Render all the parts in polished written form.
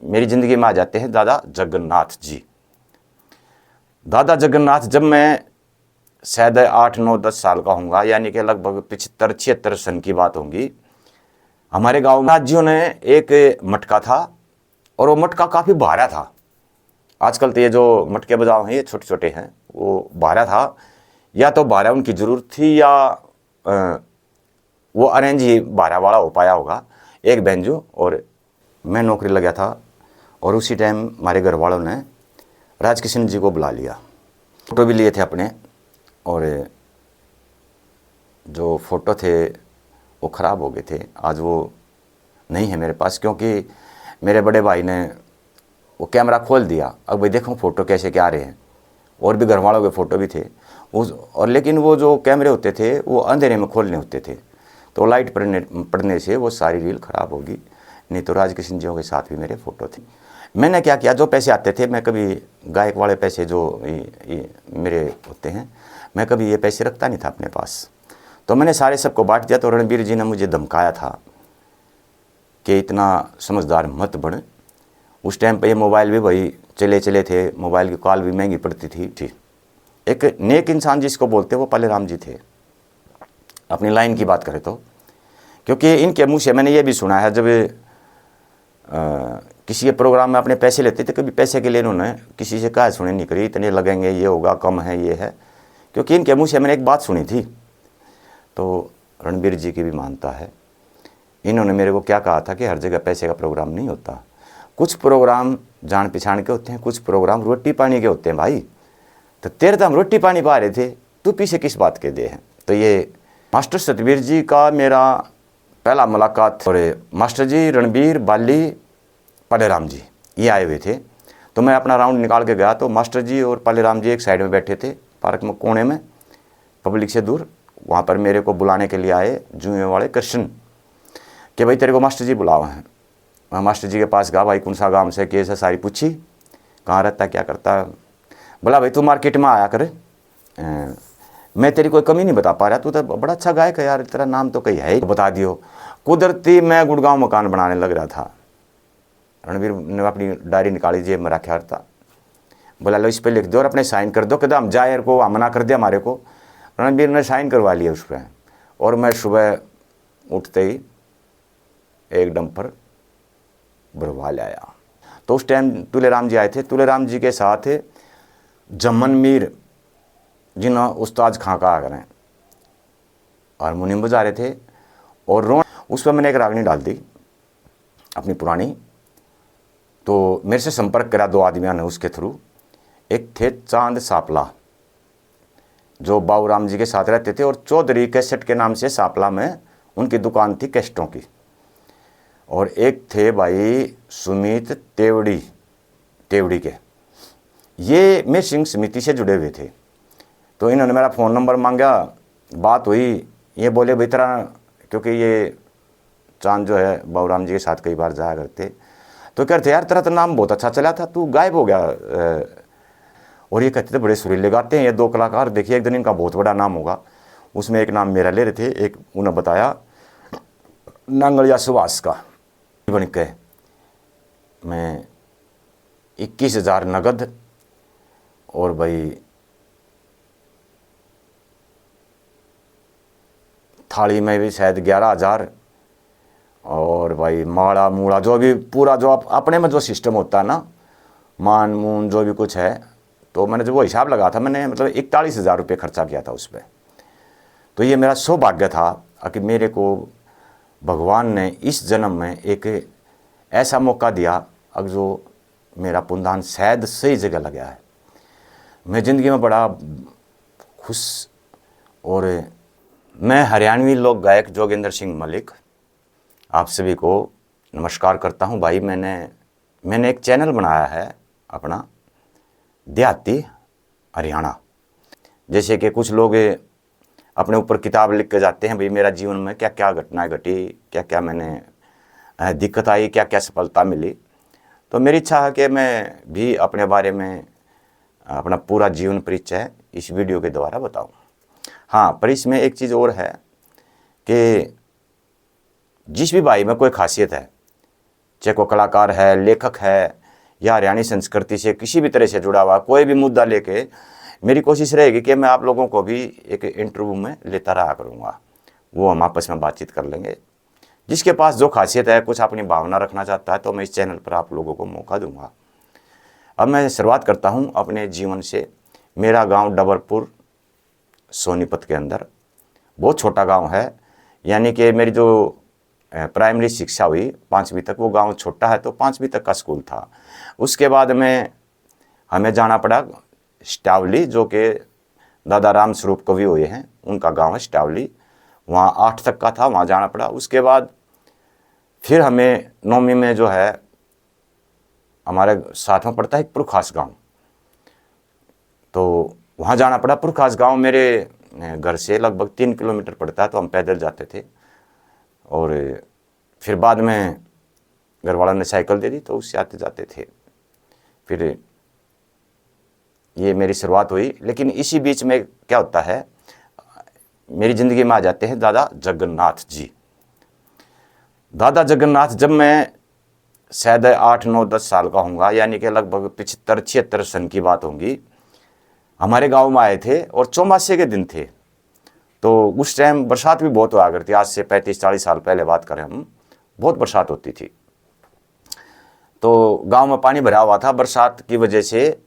मेरी ज़िंदगी में आ जाते हैं दादा जगन्नाथ जी। दादा जगन्नाथ जब मैं शायद 8, 9, 10 साल का होऊंगा, यानी कि लगभग 75, 76 सन की बात होगी। हमारे गांव में राज्यों ने एक मटका था और वो मटका काफ़ी भारा था। आजकल तो ये जो मटके बजाव हैं ये छोटे छोटे हैं, वो भारा था। या तो भारा उनकी ज़रूरत थी या वो अरेंज ही भारा वाला हो पाया होगा। एक बैंजो और मैं नौकरी लगा था और उसी टाइम हमारे घर वालों ने राजकिशन जी को बुला लिया। फ़ोटो भी लिए थे अपने, और जो फ़ोटो थे वो ख़राब हो गए थे। आज वो नहीं है मेरे पास, क्योंकि मेरे बड़े भाई ने वो कैमरा खोल दिया। अब भाई देखो फ़ोटो कैसे क्या आ रहे हैं, और भी घर वालों के फ़ोटो भी थे उस, और लेकिन वो जो कैमरे होते थे वो अंधेरे में खोलने होते थे, तो लाइट पड़ने से वो सारी रील ख़राब होगी। नहीं तो राजकिशन जी के साथ भी मेरे फ़ोटो थे। मैंने क्या किया, जो पैसे आते थे, मैं कभी गायक वाले पैसे जो मेरे होते हैं, मैं कभी ये पैसे रखता नहीं था अपने पास, तो मैंने सारे सबको बांट दिया। तो रणबीर जी ने मुझे धमकाया था कि इतना समझदार मत बन। उस टाइम पे ये मोबाइल भी भाई चले थे, मोबाइल की कॉल भी महंगी पड़ती थी। एक नेक इंसान जिसको बोलते वो पालेराम जी थे, अपनी लाइन की बात करें तो। क्योंकि इनके मुँह से मैंने ये भी सुना है, जब किसी के प्रोग्राम में अपने पैसे लेते थे, कभी पैसे के लिए इन्होंने किसी से कहा सुने नहीं करी, इतने लगेंगे, ये होगा, कम है, ये है। क्योंकि इनके मुँह से मैंने एक बात सुनी थी, तो रणबीर जी की भी मानता है। इन्होंने मेरे को क्या कहा था कि हर जगह पैसे का प्रोग्राम नहीं होता, कुछ प्रोग्राम जान पहचान के होते हैं, कुछ प्रोग्राम रोटी पानी के होते हैं भाई। तो तेरे तो हम रोटी पानी पा रहे थे, तू पीछे किस बात के दे हैं। तो ये मास्टर सतबीर जी का मेरा पहला मुलाकात, और मास्टर जी रणबीर, बाली, पालेराम जी ये आए हुए थे। तो मैं अपना राउंड निकाल के गया, तो मास्टर जी और पालेराम जी एक साइड में बैठे थे पार्क में, कोने में, पब्लिक से दूर। वहाँ पर मेरे को बुलाने के लिए आए जुए वाले कृष्ण, कि भाई तेरे को मास्टर जी बुलाओ हैं। मैं मास्टर जी के पास गया, भाई कौन सा गाँव से, कैसे, सारी पूछी, कहाँ रहता, क्या करता। बोला भाई तू मार्केट में आया कर, मैं तेरी कोई कमी नहीं बता पा रहा, तू तो बड़ा अच्छा गायक है यार, तेरा नाम तो कहीं है ही, तो बता दियो। कुदरती मैं गुड़गांव मकान बनाने लग रहा था। रणबीर ने अपनी डायरी निकाली, जेब में रखा था। बोला लो इस पर लिख दो और अपने साइन कर दो, कहते हम जायर को हम मना कर दिया हमारे को। रणबीर ने साइन करवा लिया उस पर, और मैं सुबह उठते ही एक डंपर भरवा लाया। तो उस टाइम तुलेराम जी आए थे। तुलेराम जी के साथ जमन मीर जिन्होंने उस्ताद खां का करें हारमोनियम बजा रहे थे, और उस पर मैंने एक रागनी डाल दी अपनी पुरानी। तो मेरे से संपर्क करा 2 आदमियों ने उसके थ्रू। एक थे चांद सापला, जो बाबूराम जी के साथ रहते थे, और चौधरी कैसेट के नाम से सापला में उनकी दुकान थी कैसेटों की। और एक थे भाई सुमित तेवड़ी के, ये मैं सिंह समिति से जुड़े हुए थे। तो इन्होंने मेरा फ़ोन नंबर मांगा, बात हुई। ये बोले भाई तेरा, क्योंकि ये चांद जो है बाबूराम जी के साथ कई बार जाया करते, तो कहते यार तेरा तो नाम बहुत अच्छा चला था, तू गायब हो गया। और ये कहते थे बड़े सुरीले गाते हैं ये 2 कलाकार, देखिए एक दिन इनका बहुत बड़ा नाम होगा। उसमें एक नाम मेरा ले रहे थे, एक उन्हें बताया नांगलिया सुभाष का। बन के मैं 21,000 नगद, और भाई थाली में भी शायद 11,000, और भाई माड़ा मूड़ा जो भी पूरा जो अपने में जो सिस्टम होता है ना, मान मून जो भी कुछ है, तो मैंने जब वो हिसाब लगा था, मैंने मतलब 41,000 रुपये खर्चा किया था उस पर। तो ये मेरा सौभाग्य था कि मेरे को भगवान ने इस जन्म में एक ऐसा मौका दिया, अब जो मेरा पुनदान शायद सही जगह लगा है। मैं ज़िंदगी में बड़ा खुश। और मैं हरियाणवी लोक गायक जोगिंदर सिंह मलिक आप सभी को नमस्कार करता हूं। भाई मैंने एक चैनल बनाया है अपना, देहाती हरियाणा। जैसे कि कुछ लोग अपने ऊपर किताब लिख के जाते हैं, भाई मेरा जीवन में क्या क्या घटनाएं घटी, क्या क्या मैंने दिक्कत आई, क्या क्या सफलता मिली। तो मेरी इच्छा है कि मैं भी अपने बारे में अपना पूरा जीवन परिचय इस वीडियो के द्वारा बताऊं। हाँ, पर इसमें एक चीज़ और है कि जिस भी भाई में कोई खासियत है, चाहे कोई कलाकार है, लेखक है, या हरियाणी संस्कृति से किसी भी तरह से जुड़ा हुआ कोई भी मुद्दा लेके मेरी कोशिश रहेगी कि मैं आप लोगों को भी एक इंटरव्यू में लेता रहा करूँगा। वो हम आपस में बातचीत कर लेंगे। जिसके पास जो खासियत है, कुछ अपनी भावना रखना चाहता है, तो मैं इस चैनल पर आप लोगों को मौका दूंगा। अब मैं शुरुआत करता हूं अपने जीवन से। मेरा गांव डबरपुर सोनीपत के अंदर, बहुत छोटा गांव है। यानी कि मेरी जो प्राइमरी शिक्षा हुई 5वीं तक, वो गांव छोटा है तो 5वीं तक का स्कूल था। उसके बाद में हमें जाना पड़ा स्टावली, जो कि दादा राम स्वरूप कवि हुए हैं, उनका गांव है स्टावली। वहाँ 8 तक का था, वहाँ जाना पड़ा। उसके बाद फिर हमें 9वीं में जो है हमारे साथ में पड़ता है एक पुरखास गांव, तो वहाँ जाना पड़ा। पुरखास गांव मेरे घर से लगभग 3 किलोमीटर पड़ता है, तो हम पैदल जाते थे। और फिर बाद में घर वालों ने साइकिल दे दी, तो उससे आते जाते थे। फिर ये मेरी शुरुआत हुई। लेकिन इसी बीच में क्या होता है, मेरी ज़िंदगी में आ जाते हैं दादा जगन्नाथ जी। दादा जगन्नाथ जब मैं शायद 8, 9, 10 साल का होऊंगा, यानी कि लगभग 75, 76 सन की बात होंगी, हमारे गांव में आए थे और चौमासे के दिन थे। तो उस टाइम बरसात भी बहुत हुआ करती, आज से 35, 40 साल पहले बात करें हम, बहुत बरसात होती थी। तो गांव में पानी भरा हुआ था। बरसात की वजह से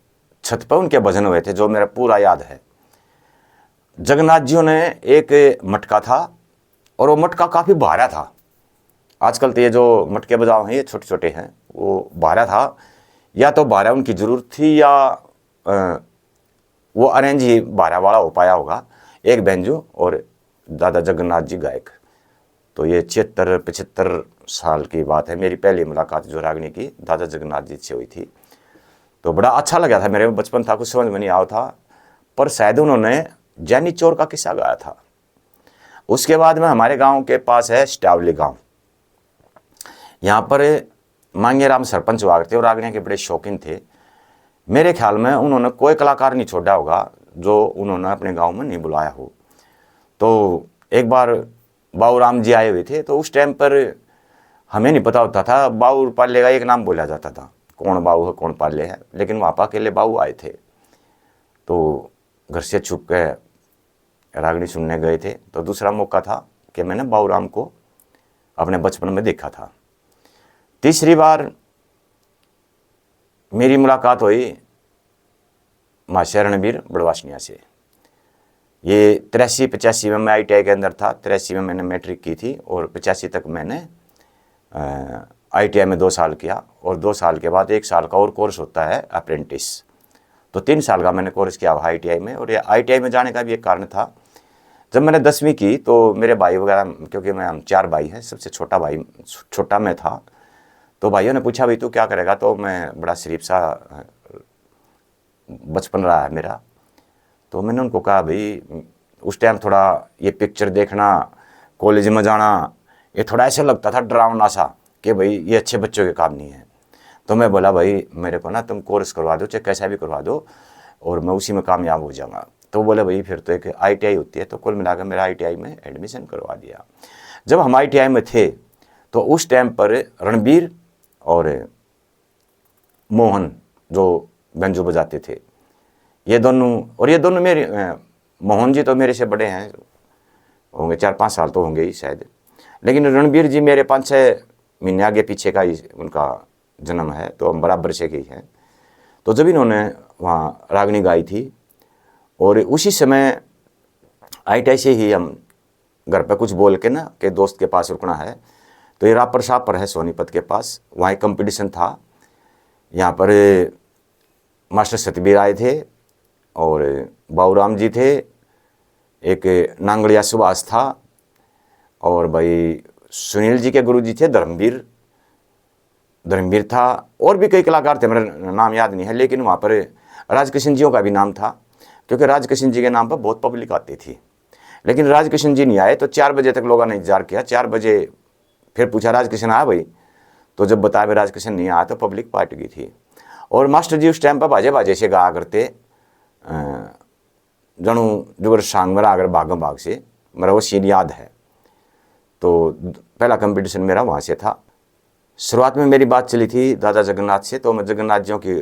छत पर उनके भजन हुए थे, जो मेरा पूरा याद है। जगन्नाथ जी ने एक मटका था, और वो मटका काफ़ी भारा था। आजकल तो ये जो मटके बजाओ हैं ये छोटे छोटे हैं, वो भारा था। या तो भारा उनकी ज़रूरत थी, या वो अरेंज ही भारा वाला हो पाया होगा। एक बैंजो और दादा जगन्नाथ जी गायक। तो ये 76, 75 साल की बात है। मेरी पहली मुलाकात जो रागनी की दादा जगन्नाथ जी से हुई थी, तो बड़ा अच्छा लगा था। मेरे में बचपन था, कुछ समझ में नहीं आया था, पर शायद उन्होंने जैनी चोर का किस्सा गाया था। उसके बाद में हमारे गांव के पास है स्टावली गांव। यहाँ पर मांगेराम सरपंच हुआ करते और रागनी के बड़े शौकीन थे। मेरे ख्याल में उन्होंने कोई कलाकार नहीं छोड़ा होगा जो उन्होंने अपने गांव में नहीं बुलाया हो। तो एक बार बाबू राम जी आए हुए थे, तो उस टाइम पर हमें नहीं पता होता था, बाबू पाले का एक नाम बोला जाता था, कौन बाबू है कौन पाले है। लेकिन वहाँ पर अकेले बाबू आए थे, तो घर से छुप के रागनी सुनने गए थे। तो दूसरा मौका था कि मैंने बाबू राम को अपने बचपन में देखा था। तीसरी बार मेरी मुलाकात हुई महाशय रणबीर बड़वासनिया से। ये 83, 85 में मैं ITI के अंदर था। 83 में मैंने मैट्रिक की थी, और 85 तक मैंने ITI में 2 साल किया। और 2 साल के बाद 1 साल का और कोर्स होता है अप्रेंटिस। तो 3 साल का मैंने कोर्स किया ITI में। और ये ITI में जाने का भी एक कारण था, जब मैंने 10वीं की तो मेरे भाई वगैरह, क्योंकि हम 4 भाई हैं, सबसे छोटा मैं था। तो भाइयों ने पूछा भाई तू क्या करेगा, तो मैं बड़ा शरीफ सा बचपन रहा है मेरा। तो मैंने उनको कहा भाई उस टाइम थोड़ा ये पिक्चर देखना, कॉलेज में जाना, ये थोड़ा ऐसा लगता था डरावना सा कि भाई ये अच्छे बच्चों के काम नहीं है। तो मैं बोला भाई मेरे को ना तुम कोर्स करवा दो, चाहे कैसा भी करवा दो, और मैं उसी में कामयाब हो जाऊँगा। तो बोले भाई फिर तो एक ITI होती है। तो कुल मिलाकर मेरा ITI में एडमिशन करवा दिया। जब हम ITI में थे तो उस टाइम पर रणबीर और मोहन जो बैंजो बजाते थे, ये दोनों मेरे, मोहन जी तो मेरे से बड़े हैं, होंगे 4-5 साल तो होंगे ही शायद। लेकिन रणबीर जी मेरे 5-6 महीने आगे पीछे का ही उनका जन्म है, तो हम बराबर से ही हैं। तो जब इन्होंने वहाँ रागनी गाई थी, और उसी समय ITI से ही हम घर पे कुछ बोल के ना कि दोस्त के पास रुकना है, तो ये रापर साहब पर है सोनीपत के पास, वहाँ एक कंपटीशन था। यहाँ पर मास्टर सतबीर आए थे, और बाबू राम जी थे, एक नांगड़िया सुभाष था, और भाई सुनील जी के गुरु जी थे धर्मवीर था, और भी कई कलाकार थे, मेरा नाम याद नहीं है। लेकिन वहाँ पर राजकिशन जियों का भी नाम था, क्योंकि राजकिशन जी के नाम पर बहुत पब्लिक आती थी। लेकिन राजकिशन जी नहीं आए, तो 4 बजे तक लोगों ने इंतजार किया। 4 बजे फिर पूछा राजकिशन आया भाई, तो जब बताया भाई राजकिशन नहीं आया, तो पब्लिक पाट गई थी। और मास्टर जी उस टाइम पर बाजे से गाया करते, जनू जुगर सांग मेरा अगर भागम भाग से, मेरा वो सीन याद है। तो पहला कंपटीशन मेरा वहाँ से था। शुरुआत में मेरी बात चली थी दादा जगन्नाथ से, तो मैं जगन्नाथ जियों की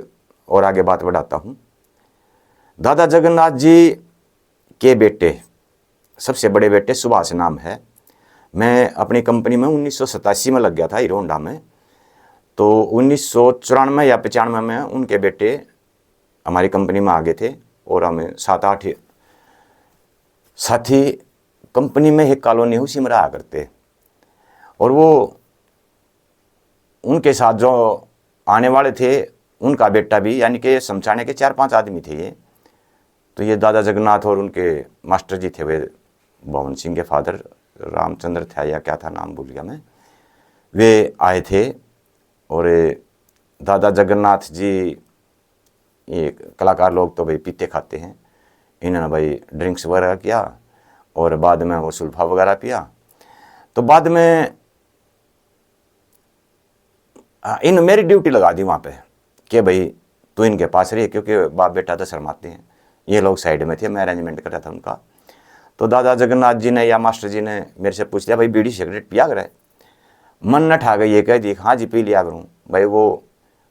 और आगे बात बढ़ाता हूँ। दादा जगन्नाथ जी के बेटे, सबसे बड़े बेटे सुभाष नाम है। मैं अपनी कंपनी में 1987 में लग गया था हीरो होंडा में, तो 1994 या 95 में उनके बेटे हमारी कंपनी में आ गए थे और हमें 7-8 साथी कंपनी में एक कॉलोनी है उसी में रहा करते। और वो उनके साथ जो आने वाले थे उनका बेटा भी, यानी कि समझाने के 4-5 आदमी थे ये। तो ये दादा जगन्नाथ और उनके मास्टर जी थे, वे भवन सिंह के फादर रामचंद्र था या क्या था नाम भूल गया मैं, वे आए थे। और दादा जगन्नाथ जी ये कलाकार लोग तो भाई पीते खाते हैं, इन्होंने भाई ड्रिंक्स वगैरह किया और बाद में वो सुल्फा वगैरह पिया। तो बाद में इन मेरी ड्यूटी लगा दी वहाँ पे कि भाई तू इनके पास रही, क्योंकि बाप बेटा तो शर्माते हैं। ये लोग साइड में थे, मैं अरेंजमेंट कर रहा था उनका। तो दादा जगन्नाथ जी ने या मास्टर जी ने मेरे से पूछ लिया, भाई बीड़ी सिगरेट पिया करे? मन न ठा गई, ये कह दी हाँ जी पी लिया करूँ। भाई वो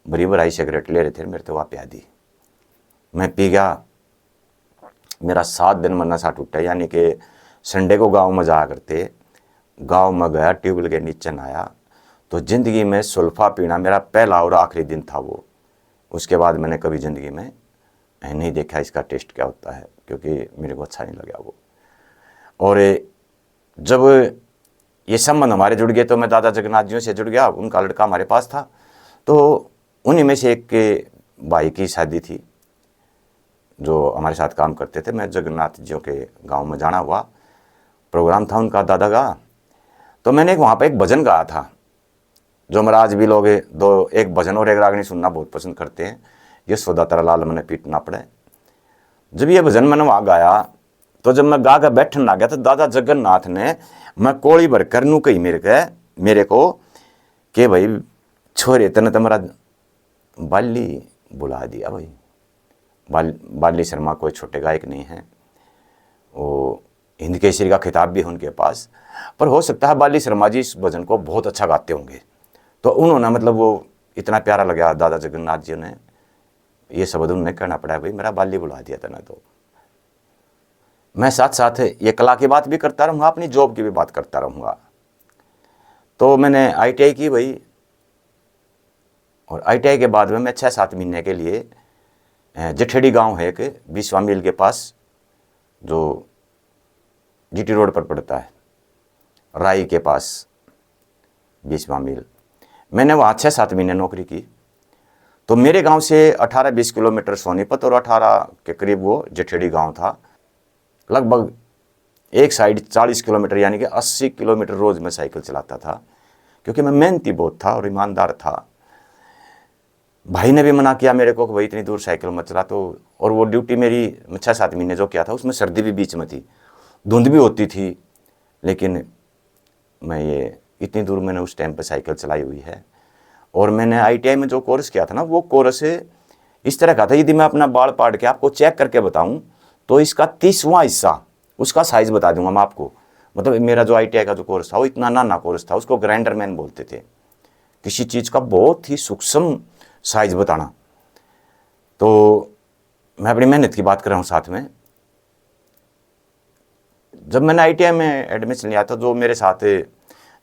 भरी भराई सिगरेट ले रहे थे, मेरे तो वहाँ पिया दी। मैं पी गया, मेरा 7 दिन मन नशा टूटा। यानी कि संडे को गांव में जाया करते, गांव में गया, ट्यूबवेल के नीचे नहाया, तो ज़िंदगी में सुल्फा पीना मेरा पहला और आखिरी दिन था वो। उसके बाद मैंने कभी ज़िंदगी में नहीं देखा इसका टेस्ट क्या होता है, क्योंकि मेरे को अच्छा नहीं लगा वो। और जब ये संबंध हमारे जुड़ गए तो मैं दादा जगन्नाथ जी से जुड़ गया। उनका लड़का हमारे पास था, तो उन्हीं में से एक के भाई की शादी थी जो हमारे साथ काम करते थे। मैं जगन्नाथ जियों के गांव में जाना हुआ, प्रोग्राम था उनका दादा का। तो मैंने वहाँ पे एक भजन गाया था, जो हमारा आज भी लोग एक भजन और एक रागनी सुनना बहुत पसंद करते हैं, यशोदा तेरा लाल मने पीट ना पड़े। जब ये भजन मैंने वहाँ गाया, तो जब मैं गा कर बैठने लग गया तो दादा जगन्नाथ ने मैं कोड़ी भर कर नू कही मेरे को कि भाई छोरे तने तुम्हारा बाली बुला दिया। भाई बाली शर्मा कोई छोटे गायक नहीं है, वो हिंद केसरी का खिताब भी है उनके पास, पर हो सकता है बाली शर्मा जी इस भजन को बहुत अच्छा गाते होंगे। तो उन्होंने मतलब वो इतना प्यारा लगा दादा जगन्नाथ जी ने, ये शब्द उन्हें कहना पड़ा, भाई मेरा बाली बुला दिया था ना। तो मैं साथ साथ ये कला की बात भी करता रहूँगा, अपनी जॉब की भी बात करता रहूँगा। तो मैंने ITI की भाई, और ITI के बाद में मैं 6-7 महीने के लिए जठेड़ी गांव है कि 20वां मील के पास, जो GT रोड पर पड़ता है, राई के पास 20वां मील, मैंने वहाँ 6-7 महीने नौकरी की। तो मेरे गांव से 18-20 किलोमीटर सोनीपत और 18 के करीब वो जठेड़ी गांव था। लगभग एक साइड 40 किलोमीटर, यानी कि 80 किलोमीटर रोज़ मैं साइकिल चलाता था, क्योंकि मैं मेहनती बहुत था और ईमानदार था। भाई ने भी मना किया मेरे को कि भाई इतनी दूर साइकिल मत चला। तो और वो ड्यूटी मेरी 6-7 महीने जो किया था, उसमें सर्दी भी बीच में थी, धुंध भी होती थी, लेकिन मैं ये इतनी दूर मैंने उस टाइम पे साइकिल चलाई हुई है। और मैंने ITI में जो कोर्स किया था ना, वो कोर्स इस तरह का था, यदि मैं अपना बाल पाड़ के आपको चेक करके बताऊं तो इसका 30वां हिस्सा उसका साइज़ बता दूंगा मैं आपको। मतलब मेरा जो ITI का जो कोर्स था वो इतना नाना कोर्स था, उसको ग्राइंडरमैन बोलते थे, किसी चीज़ का बहुत ही सूक्ष्म साइज बताना। तो मैं अपनी मेहनत की बात कर रहा हूँ साथ में। जब मैंने ITI में एडमिशन लिया था, जो मेरे साथ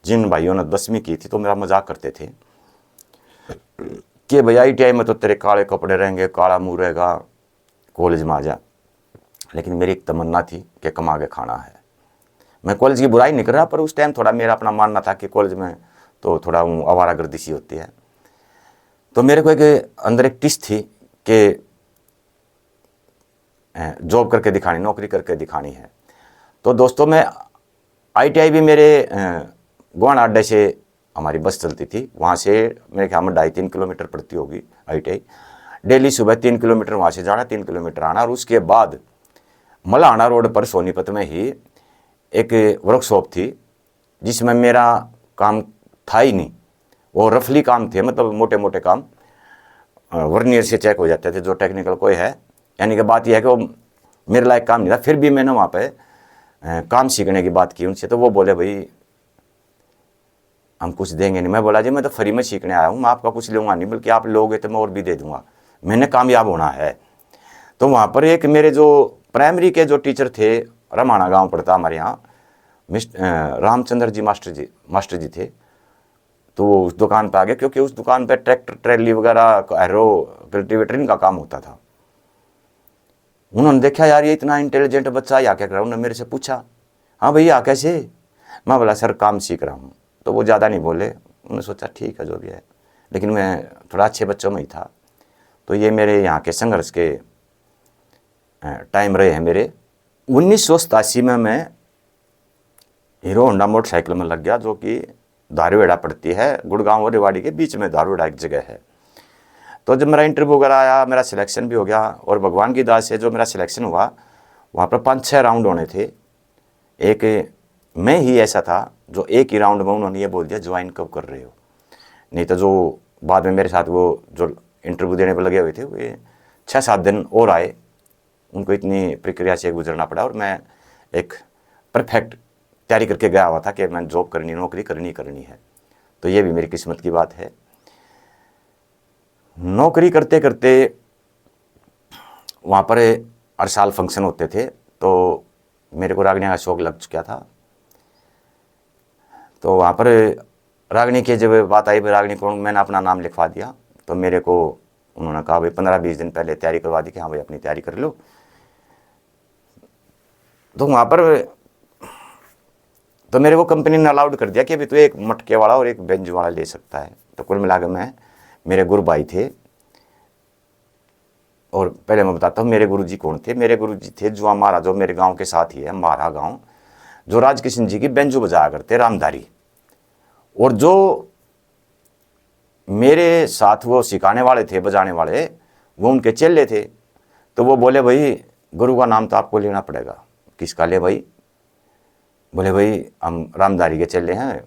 जिन भाइयों ने 10वीं की थी, तो मेरा मजाक करते थे कि भाई ITI में तो तेरे काले कपड़े रहेंगे, काला मुँह रहेगा, कॉलेज में आ जा। लेकिन मेरी एक तमन्ना थी कि कमा के खाना है। मैं कॉलेज की बुराई नहीं कर रहा, पर उस टाइम थोड़ा मेरा अपना मानना था कि कॉलेज में तो थोड़ा आवारागर्दी सी होती है। तो मेरे को एक अंदर एक टिश थी कि जॉब करके दिखानी, नौकरी करके दिखानी है। तो दोस्तों मैं ITI भी मेरे गोवाना अड्डे से हमारी बस चलती थी, वहाँ से मेरे ख्याल में 2.5-3 किलोमीटर पड़ती होगी ITI। डेली सुबह 3 किलोमीटर वहाँ से जाना, 3 किलोमीटर आना। और उसके बाद मलाना रोड पर सोनीपत में ही एक वर्कशॉप थी, जिसमें मेरा काम था ही नहीं, वो रफली काम थे, मतलब मोटे मोटे काम वर्नियर से चेक हो जाते थे, जो टेक्निकल कोई है। यानी कि बात यह है कि वो मेरे लायक काम नहीं था। फिर भी मैंने वहाँ पे काम सीखने की बात की उनसे, तो वो बोले भाई हम कुछ देंगे नहीं। मैं बोला जी मैं तो फ्री में सीखने आया हूँ, मैं आपका कुछ लूँगा नहीं, बल्कि आप लोगे तो मैं और भी दे दूँगा, मैंने कामयाब होना है। तो वहाँ पर एक मेरे जो प्राइमरी के जो टीचर थे, रमाना गांव पड़ता हमारे यहाँ, रामचंद्र जी मास्टर जी थे। तो वो उस दुकान पे आ गए, क्योंकि उस दुकान पे ट्रैक्टर ट्रैली वगैरह एरो कल्टीवेटर इनका काम होता था। उन्होंने देखा यार ये इतना इंटेलिजेंट बच्चा यहाँ क्या कर रहा है, उन्होंने मेरे से पूछा हाँ भैया कैसे। मैं बोला सर काम सीख रहा हूँ। तो वो ज़्यादा नहीं बोले, उन्होंने सोचा ठीक है जो भी है, लेकिन मैं थोड़ा अच्छे बच्चों में ही था। तो ये मेरे यहाँ के संघर्ष के टाइम रहे हैं मेरे। 1987 में मैं हीरो होंडा मोटरसाइकिल में लग गया, जो कि धारूहेड़ा पड़ती है, गुड़गांव और रेवाड़ी के बीच में धारूहेड़ा एक जगह है। तो जब मेरा इंटरव्यू वगैरह आया, मेरा सिलेक्शन भी हो गया, और भगवान की दाद से जो मेरा सिलेक्शन हुआ वहाँ पर 5-6 राउंड होने थे। एक मैं ही ऐसा था जो एक ही राउंड में उन्होंने ये बोल दिया ज्वाइन कब कर रहे हो। नहीं तो जो बाद में मेरे साथ वो जो इंटरव्यू देने पर लगे हुए थे वे 6-7 दिन और आए, उनको इतनी प्रक्रिया से गुजरना पड़ा। और मैं एक परफेक्ट तैयारी करके गया हुआ था कि मैं जॉब करनी, नौकरी करनी है। तो ये भी मेरी किस्मत की बात है। नौकरी करते करते वहाँ पर हर साल फंक्शन होते थे, तो मेरे को रागनी का शौक लग चुका था। तो वहाँ पर रागनी की जब बात आई, रागनी को मैंने अपना नाम लिखवा दिया। तो मेरे को उन्होंने कहा भाई 15-20 दिन पहले तैयारी करवा दी कि हाँ भाई अपनी तैयारी कर लो। तो वहाँ पर तो मेरे को कंपनी ने अलाउड कर दिया कि अभी तो एक मटके वाला और एक बेंच वाला ले सकता है। तो कुल मिलाकर मैं, मेरे गुरु भाई थे। और पहले मैं बताता हूँ मेरे गुरुजी कौन थे। मेरे गुरुजी थे जो हमारा, जो मेरे गांव के साथ ही है, हमारा गांव, जो राजकिशन जी की बेंजो बजाया करते, रामधारी। और जो मेरे साथ वो सिखाने वाले थे, बजाने वाले, वो उनके चेले थे। तो वो बोले भाई गुरु का नाम तो आपको लेना पड़ेगा। किसका ले भाई? बोले भाई हम रामधारी के चेले हैं,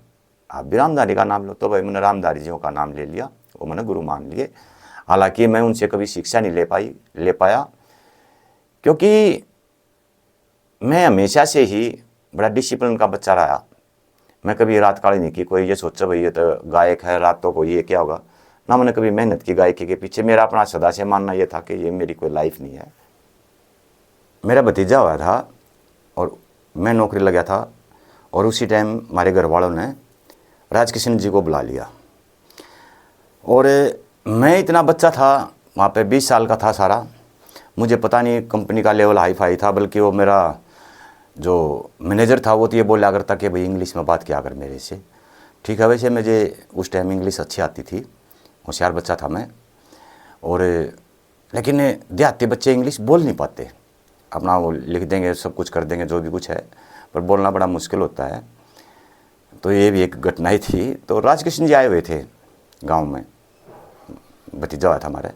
आप भी रामधारी का नाम लो। तो भाई मैंने रामधारी जी का नाम ले लिया, वो मैंने गुरु मान लिए। हालांकि मैं उनसे कभी शिक्षा नहीं ले पाया, क्योंकि मैं हमेशा से ही बड़ा डिसिप्लिन का बच्चा रहा। मैं कभी रात काली नहीं की, कोई ये सोचा भाई ये तो गायक है, रातों को ये क्या होगा ना। मैंने कभी मेहनत की गायकी के पीछे। मेरा अपना सदा से मानना ये था कि ये मेरी कोई लाइफ नहीं है। मेरा भतीजा हुआ था और मैं नौकरी लगा था, और उसी टाइम हमारे घर वालों ने राजकिशन जी को बुला लिया। और मैं इतना बच्चा था वहाँ पे, 20 साल का था सारा। मुझे पता नहीं कंपनी का लेवल हाई फाई था, बल्कि वो मेरा जो मैनेजर था वो तो ये बोला करता कि भाई इंग्लिश में बात किया कर मेरे से। ठीक है, वैसे मुझे उस टाइम इंग्लिश अच्छी आती थी, होशियार बच्चा था मैं। और लेकिन देहाती बच्चे इंग्लिश बोल नहीं पाते, अपना वो लिख देंगे, सब कुछ कर देंगे जो भी कुछ है, पर बोलना बड़ा मुश्किल होता है। तो ये भी एक घटना ही थी। तो राजकिशन जी आए हुए थे गांव में, भतीजा हुआ था हमारे,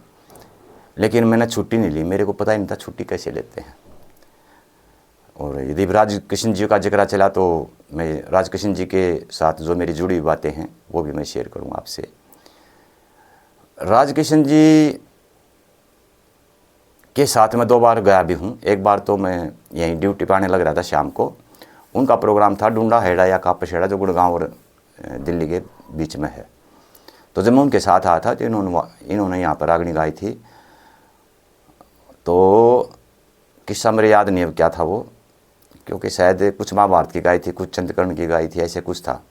लेकिन मैंने छुट्टी नहीं ली। मेरे को पता ही नहीं था छुट्टी कैसे लेते हैं। और यदि राजकिशन जी का जिक्र चला तो मैं राजकिशन जी के साथ जो मेरी जुड़ी हुई बातें हैं वो भी मैं शेयर करूँगा आपसे। राजकिशन जी के साथ मैं 2 बार गया भी हूँ। एक बार तो मैं यहीं ड्यूटी पर आने लग रहा था शाम को, उनका प्रोग्राम था डूंडा हेड़ा या कापसेड़ा, जो गुड़गांव और दिल्ली के बीच में है। तो जब मैं उनके साथ आया था तो इन्होंने यहाँ पर रागनी गाई थी। तो किस्सा मेरे याद नहीं अब क्या था वो, क्योंकि शायद कुछ महाभारत की गाई थी, कुछ चंद्रकर्ण की गाई थी, ऐसे कुछ था।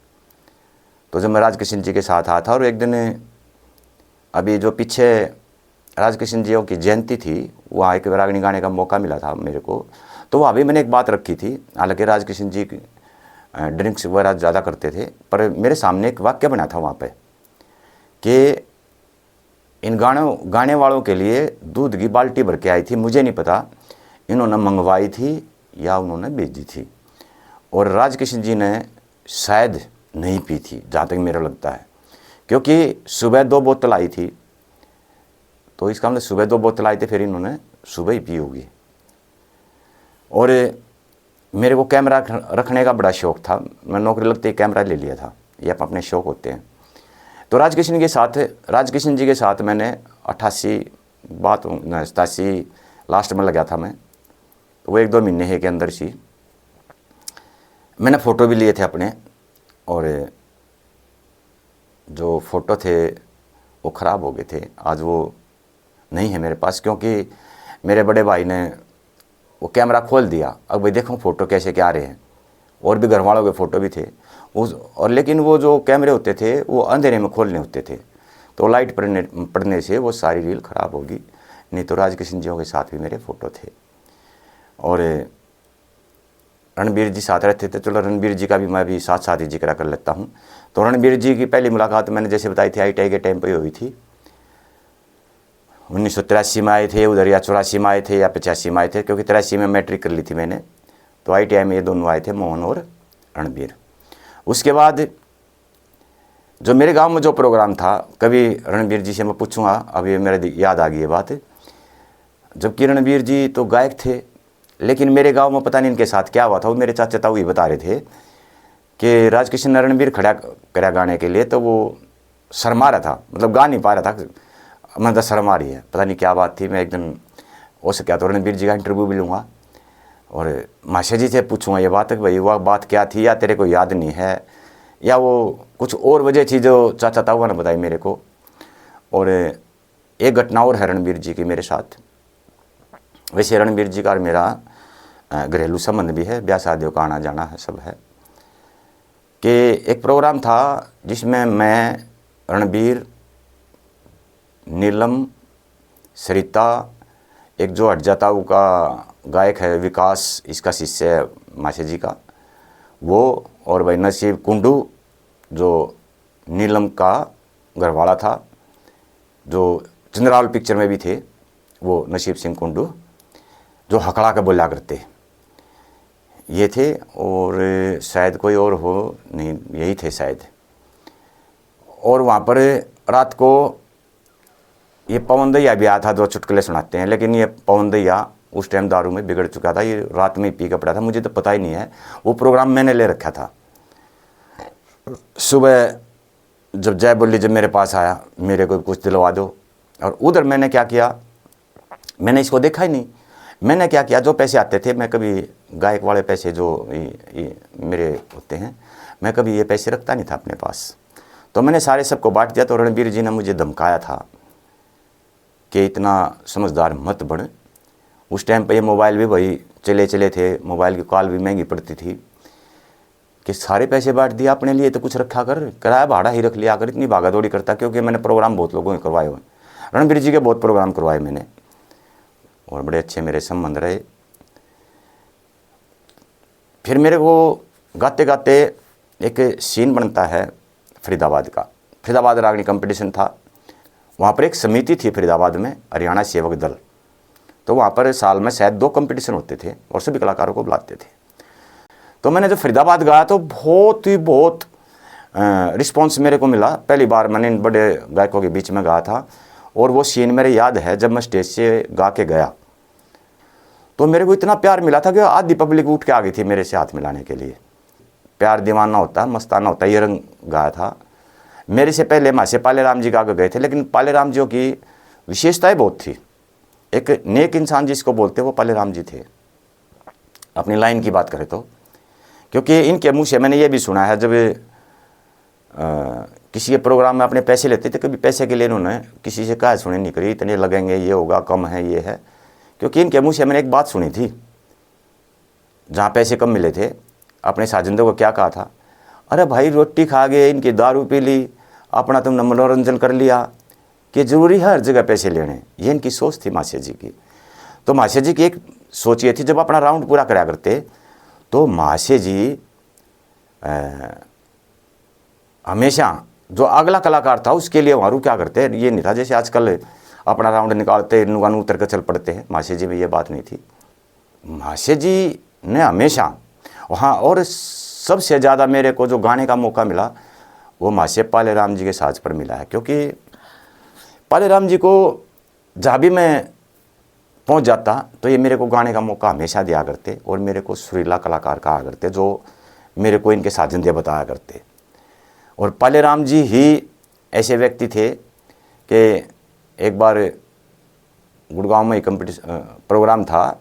तो जब मैं राजकिशन जी के साथ आया था, और एक दिन अभी जो पीछे राजकिशन जी की जयंती थी, वहाँ एक रागनी गाने का मौका मिला था मेरे को। तो वहाँ भी मैंने एक बात रखी थी। हालांकि राजकिशन जी ड्रिंक्स वगैरह ज़्यादा करते थे, पर मेरे सामने एक वाक्य बना था वहाँ पे कि इन गाने वालों के लिए दूध की बाल्टी भर के आई थी। मुझे नहीं पता इन्होंने मंगवाई थी या उन्होंने भेजी थी। और राजकिशन जी ने शायद नहीं पी थी, जहाँ तक मेरा लगता है, क्योंकि सुबह 2 बोतल आई थी। तो इसका मतलब सुबह 2 बोतल आई थी, फिर इन्होंने सुबह ही पी होगी। और मेरे को कैमरा रखने का बड़ा शौक़ था। मैं नौकरी लगते ही कैमरा ले लिया था, ये अपने शौक़ होते हैं। तो राजकिशन जी के साथ मैंने 87 लास्ट में लगा था मैं। तो वो 1-2 महीने के अंदर सी मैंने फ़ोटो भी लिए थे अपने। और जो फ़ोटो थे वो ख़राब हो गए थे। आज वो नहीं है मेरे पास, क्योंकि मेरे बड़े भाई ने वो कैमरा खोल दिया। अब भाई देखो फ़ोटो कैसे क्या आ रहे हैं, और भी घर वालों के फ़ोटो भी थे उस, और लेकिन वो जो कैमरे होते थे वो अंधेरे में खोलने होते थे, तो लाइट पड़ने से वो सारी रील ख़राब होगी। नहीं तो राजकिशन जियों के साथ भी मेरे फ़ोटो थे, और रणबीर जी साथ रहते थे। चलो रणबीर जी का भी मैं भी साथ साथ ही जिक्र कर लेता हूँ। तो रणबीर जी की पहली मुलाकात मैंने जैसे बताई थी ITI के टाइम पर ही हुई थी। 1983 में आए थे उधर, या 84 में आए थे, या 85 में आए थे, क्योंकि 83 में मैट्रिक कर ली थी मैंने। तो ITI में ये दोनों आए थे, मोहन और रणबीर। उसके बाद जो मेरे गांव में जो प्रोग्राम था, कभी रणबीर जी से मैं पूछूंगा, अब ये मेरे याद आ गई ये बात। जबकि रणबीर जी तो गायक थे, लेकिन मेरे गांव में पता नहीं इनके साथ क्या हुआ था। वो मेरे चाचा ताऊ ये बता रहे थे कि राजकिशन ने रणबीर खड़ा करा गाने के लिए, तो वो शर्मा रहा था, मतलब गा नहीं पा रहा था, मतलब शर्मा रही है, पता नहीं क्या बात थी। मैं एक दिन हो सके तो रणबीर जी का इंटरव्यू भी लूँगा और माशा जी से पूछूंगा ये बात कि भाई वह बात क्या थी, या तेरे को याद नहीं है, या वो कुछ और वजह थी जो चाचा ताऊ ने बताई मेरे को। और एक घटना और है रणबीर जी की मेरे साथ। वैसे रणबीर जी का और मेरा घरेलू संबंध भी है, ब्याह शादियों का आना जाना है, सब है। कि एक प्रोग्राम था जिसमें मैं, रणबीर, नीलम, सरिता, एक जो हट जाता का गायक है विकास, इसका शिष्य है माशा जी का, वो, और भाई नसीब कुंडू जो नीलम का घरवाला था, जो चंद्रावल पिक्चर में भी थे, वो नसीब सिंह कुंडू जो हकड़ा के बोला करते, ये थे। और शायद कोई और हो, नहीं यही थे शायद। और वहाँ पर रात को ये पवन दैया भी आया था, जो चुटकुले सुनाते हैं, लेकिन ये पवन दैया उस टाइम दारू में बिगड़ चुका था, ये रात में पी के पड़ा था, मुझे तो पता ही नहीं है। वो प्रोग्राम मैंने ले रखा था। सुबह जब जय बोली जब मेरे पास आया, मेरे को कुछ दिलवा दो, और उधर मैंने क्या किया, मैंने इसको देखा ही नहीं। मैंने क्या किया, जो पैसे आते थे, मैं कभी गायक वाले पैसे जो ये मेरे होते हैं, मैं कभी ये पैसे रखता नहीं था अपने पास, तो मैंने सारे सबको बांट दिया। तो रणबीर जी ने मुझे धमकाया था कि इतना समझदार मत बन। उस टाइम पे ये मोबाइल भी भाई चले थे, मोबाइल की कॉल भी महंगी पड़ती थी, कि सारे पैसे बांट दिया, अपने लिए तो कुछ रखा कर, किराया भाड़ा ही रख लिया कर, इतनी भागा दौड़ी करता। क्योंकि मैंने प्रोग्राम बहुत लोगों के करवाए हुए, रणबीर जी के बहुत प्रोग्राम करवाए मैंने, और बड़े अच्छे मेरे संबंध रहे। फिर मेरे को गाते गाते एक सीन बनता है फरीदाबाद का। फरीदाबाद रागनी कंपटीशन था, वहाँ पर एक समिति थी फरीदाबाद में, हरियाणा सेवक दल। तो वहाँ पर साल में शायद 2 कंपटीशन होते थे और सभी कलाकारों को बुलाते थे। तो मैंने जब फरीदाबाद गाया तो बहुत रिस्पॉन्स मेरे को मिला। पहली बार मैंने इन बड़े गायकों के बीच में गाया था, और वो सीन मेरे याद है, जब मैं स्टेज से गा के गया तो मेरे को इतना प्यार मिला था कि आधी पब्लिक उठ के आ गई थी मेरे से हाथ मिलाने के लिए। प्यार दीवाना होता, मस्ताना होता, ये रंग गाया था। मेरे से पहले मासे पाले राम जी गा के गए थे, लेकिन पाले राम जी की विशेषताएं बहुत थी। एक नेक इंसान जिसको बोलते वो पाले राम जी थे, अपनी लाइन की बात करें तो। क्योंकि इनके मुँह से मैंने ये भी सुना है, जब किसी के प्रोग्राम में अपने पैसे लेते थे, कभी पैसे के लिए इन्होंने किसी से कहा सुनी नहीं करी, इतने लगेंगे, ये होगा, कम है, ये है। क्योंकि इनके मुँह से मैंने एक बात सुनी थी, जहाँ पैसे कम मिले थे, अपने साजिंदों को क्या कहा था, अरे भाई रोटी खा गए, इनकी दारू पी ली, अपना तुमने मनोरंजन कर लिया, कि ज़रूरी है हर जगह पैसे लेने। ये इनकी सोच थी माशा जी की। तो माशा जी की एक सोच ये थी, जब अपना राउंड पूरा कराया करते तो माशा जी हमेशा जो अगला कलाकार था उसके लिए वहाँ रुका करते। ये नहीं था जैसे आजकल अपना राउंड निकालते नुकान उतर कर चल पड़ते हैं। माशा जी में ये बात नहीं थी। माशा जी ने हमेशा वहाँ, और सबसे ज़्यादा मेरे को जो गाने का मौका मिला वो माशा पाले राम जी के साज पर मिला है। क्योंकि पाले राम जी को जहाँ भी मैं पहुँच जाता तो ये मेरे को गाने का मौका हमेशा दिया करते, और मेरे को सुरीला कलाकार कहा करते, जो मेरे को इनके साजिंदे बताया करते। और पाले राम जी ही ऐसे व्यक्ति थे कि एक बार गुड़गांव में कंपटीशन प्रोग्राम था,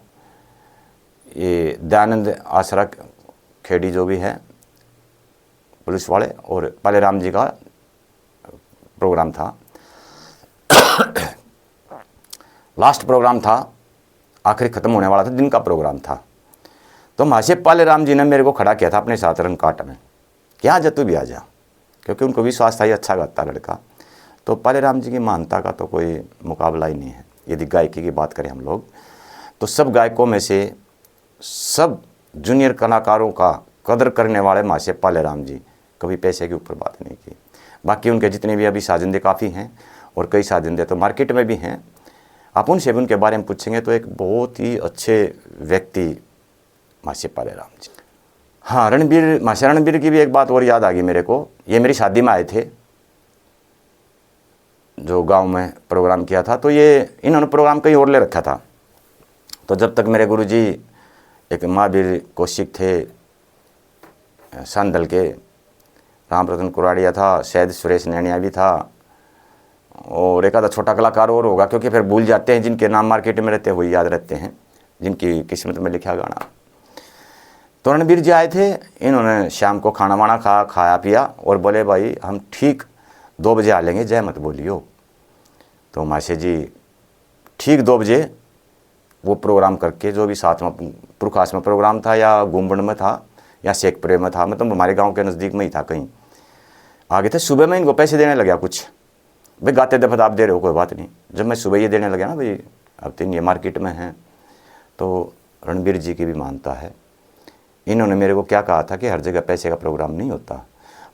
ये दयानंद आसरा खेड़ी जो भी है पुलिस वाले, और पाले राम जी का प्रोग्राम था लास्ट प्रोग्राम था, आखिरी ख़त्म होने वाला था, दिन का प्रोग्राम था। तो महाशय पालेराम जी ने मेरे को खड़ा किया था अपने साथ रंगकाट में, क्या जा तू भी आ जा, क्योंकि उनको विश्वास था ये अच्छा गाता लड़का। तो पालेराम जी की महानता का तो कोई मुकाबला ही नहीं है। यदि गायकी की बात करें हम लोग, तो सब गायकों में से सब जूनियर कलाकारों का कदर करने वाले महाशय पालेराम जी, कभी पैसे के ऊपर बात नहीं की। बाकी उनके जितने भी अभी साजिंदे काफ़ी हैं, और कई साजिंदे तो मार्केट में भी हैं। आप उनसे भी उनके बारे में पूछेंगे तो एक बहुत ही अच्छे व्यक्ति महाशय पालेराम जी। हाँ, महाशय रणबीर की भी एक बात और याद आ गई मेरे को। ये मेरी शादी में आए थे, जो गांव में प्रोग्राम किया था, तो ये इन्होंने प्रोग्राम कहीं और ले रखा था। तो जब तक मेरे गुरुजी एक महावीर कौशिक थे सांदल के, राम रतन कुराड़िया था, शायद सुरेश नैनिया भी था, और एक आधा छोटा कलाकार और होगा, क्योंकि फिर भूल जाते हैं जिनके नाम मार्केट में रहते हैं वही याद रहते हैं, जिनकी किस्मत में लिखा गाना। तो रणबीर जी आए थे, इन्होंने शाम को खाना वाना खाया पिया और बोले भाई हम ठीक 2 बजे आ लेंगे, जय मत बोलियो। तो महाशय जी ठीक 2 बजे वो प्रोग्राम करके, जो भी साथ में पुरखास में प्रोग्राम था या गुम्बड़ में था या शेखपुरे में था, मतलब हमारे गांव के नज़दीक में ही था, कहीं आगे थे। सुबह में इनको पैसे देने लगा कुछ, भाई गाते दफा आप दे रहे हो कोई बात नहीं। जब मैं सुबह ये देने लगा ना, भाई अब तो ये मार्केट में हैं, तो रणबीर जी की भी मानता है। इन्होंने मेरे को क्या कहा था कि हर जगह पैसे का प्रोग्राम नहीं होता,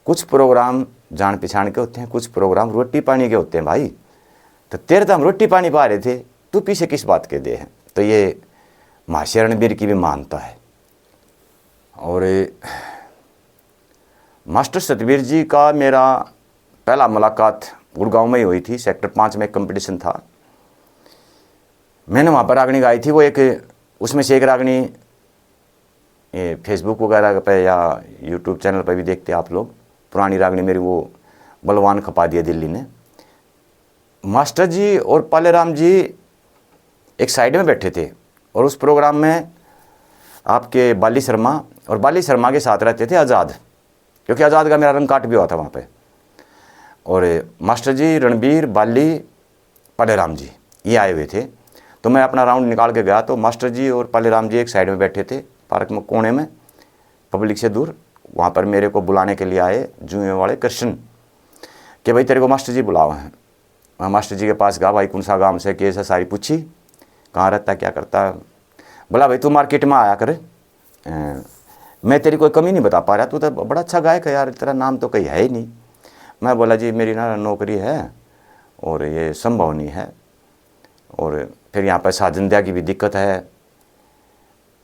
कुछ प्रोग्राम जान पहचान के होते हैं, कुछ प्रोग्राम रोटी पानी के होते हैं भाई। तो तेरे तो हम रोटी पानी पा रहे थे, तू पीछे किस बात के दे हैं। तो ये महाशय रणबीर की भी मानता है। और मास्टर सतबीर जी का मेरा पहला मुलाकात गुड़गांव में ही हुई थी। सेक्टर 5 में एक कंपटीशन था, मैंने वहाँ पर रागनी गाई थी। वो एक उसमें से एक रागनी फेसबुक वगैरह पे या यूट्यूब चैनल पर भी देखते आप लोग, पुरानी रागनी मेरी, वो बलवान खपा दिया दिल्ली ने। मास्टर जी और पालेराम जी एक साइड में बैठे थे, और उस प्रोग्राम में आपके बाली शर्मा, और बाली शर्मा के साथ रहते थे आज़ाद, क्योंकि आज़ाद का मेरा रंग काट भी हुआ था वहाँ पे। और मास्टर जी, रणबीर, बाली, पालेराम जी ये आए हुए थे। तो मैं अपना राउंड निकाल के गया, तो मास्टर जी और पालेराम जी एक साइड में बैठे थे, पार्क में कोने में, पब्लिक से दूर। वहाँ पर मेरे को बुलाने के लिए आए जुए वाले कृष्ण, कि भाई तेरे को मास्टर जी बुलाओ हैं। मैं मास्टर जी के पास गया, भाई कौन सा गाँव से, कैसे, सारी पूछी, कहाँ रहता, क्या करता। बोला भाई तू मार्केट में आया कर, मैं तेरी कोई कमी नहीं बता पा रहा, तू तो बड़ा अच्छा गायक है यार, तेरा नाम तो कहीं है ही नहीं। मैं बोला जी मेरी ना नौकरी है और ये संभव नहीं है, और फिर यहाँ पर साजिंदा की भी दिक्कत है,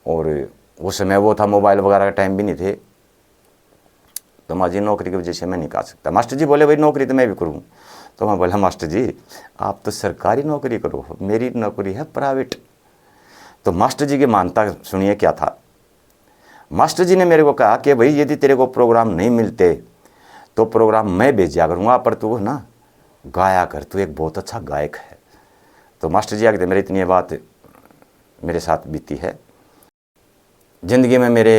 और उस समय वो था मोबाइल वगैरह का टाइम भी नहीं थे, तो माँ जी नौकरी की वजह से मैं नहीं कर सकता। मास्टर जी बोले भाई नौकरी तो मैं भी करूँ। तो मैं बोला मास्टर जी आप तो सरकारी नौकरी करो, मेरी नौकरी है प्राइवेट। तो मास्टर जी की मानता सुनिए क्या था। मास्टर जी ने मेरे को कहा कि भाई यदि तेरे को प्रोग्राम नहीं मिलते तो प्रोग्राम मैं भेजा करूँगा, पर तू ना गाया कर, तू एक बहुत अच्छा गायक है। तो मास्टर जी आगे मेरी इतनी बात मेरे साथ बीती है। ज़िंदगी में मेरे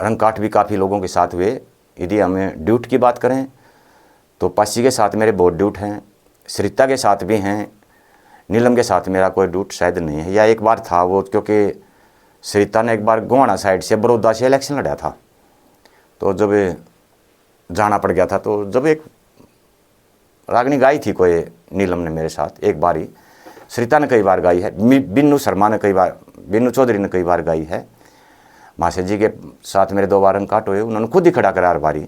रंग काट भी काफ़ी लोगों के साथ हुए। यदि हमें ड्यूट की बात करें तो पासी के साथ मेरे बहुत ड्यूट हैं, सरिता के साथ भी हैं, नीलम के साथ मेरा कोई ड्यूट शायद नहीं है, या एक बार था वो, क्योंकि सरिता ने एक बार गोवाना साइड से बड़ौदा से इलेक्शन लड़ा था, तो जब जाना पड़ गया था, तो जब एक रागनी गाई थी कोई नीलम ने मेरे साथ एक बार ही, सरिता ने कई बार गाई है, बिन्नू शर्मा ने कई बार, बिन्नू चौधरी ने कई बार गाई है। मास्टर जी के साथ मेरे 2 बार रंग काट हुए, उन्होंने खुद ही खड़ा करा हर बारी,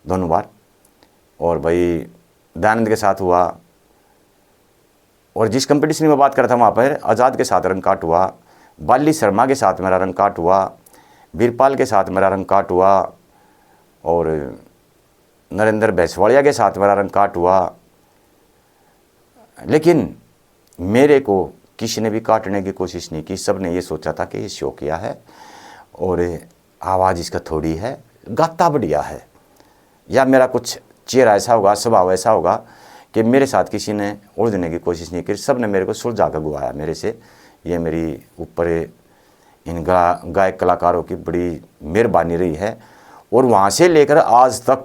दोनों बार। और भाई दयानंद के साथ हुआ, और जिस कंपटीशन में बात कर रहा था वहाँ पर आज़ाद के साथ रंग काट हुआ, बाली शर्मा के साथ मेरा रंग काट हुआ, बीरपाल के साथ मेरा रंग काट हुआ, और नरेंद्र भैंसवाड़िया के साथ मेरा रंग काट हुआ। लेकिन मेरे को किसी ने भी काटने की कोशिश नहीं की, सब ने ये सोचा था कि ये शो किया है और आवाज़ इसका थोड़ी है, गाता बढ़िया है, या मेरा कुछ चेहरा ऐसा होगा, स्वभाव ऐसा होगा कि मेरे साथ किसी ने उलझने की कोशिश नहीं की। सब ने मेरे को सुलझा कर गुवाया मेरे से। ये मेरी ऊपर इन गायक कलाकारों की बड़ी मेहरबानी रही है। और वहाँ से लेकर आज तक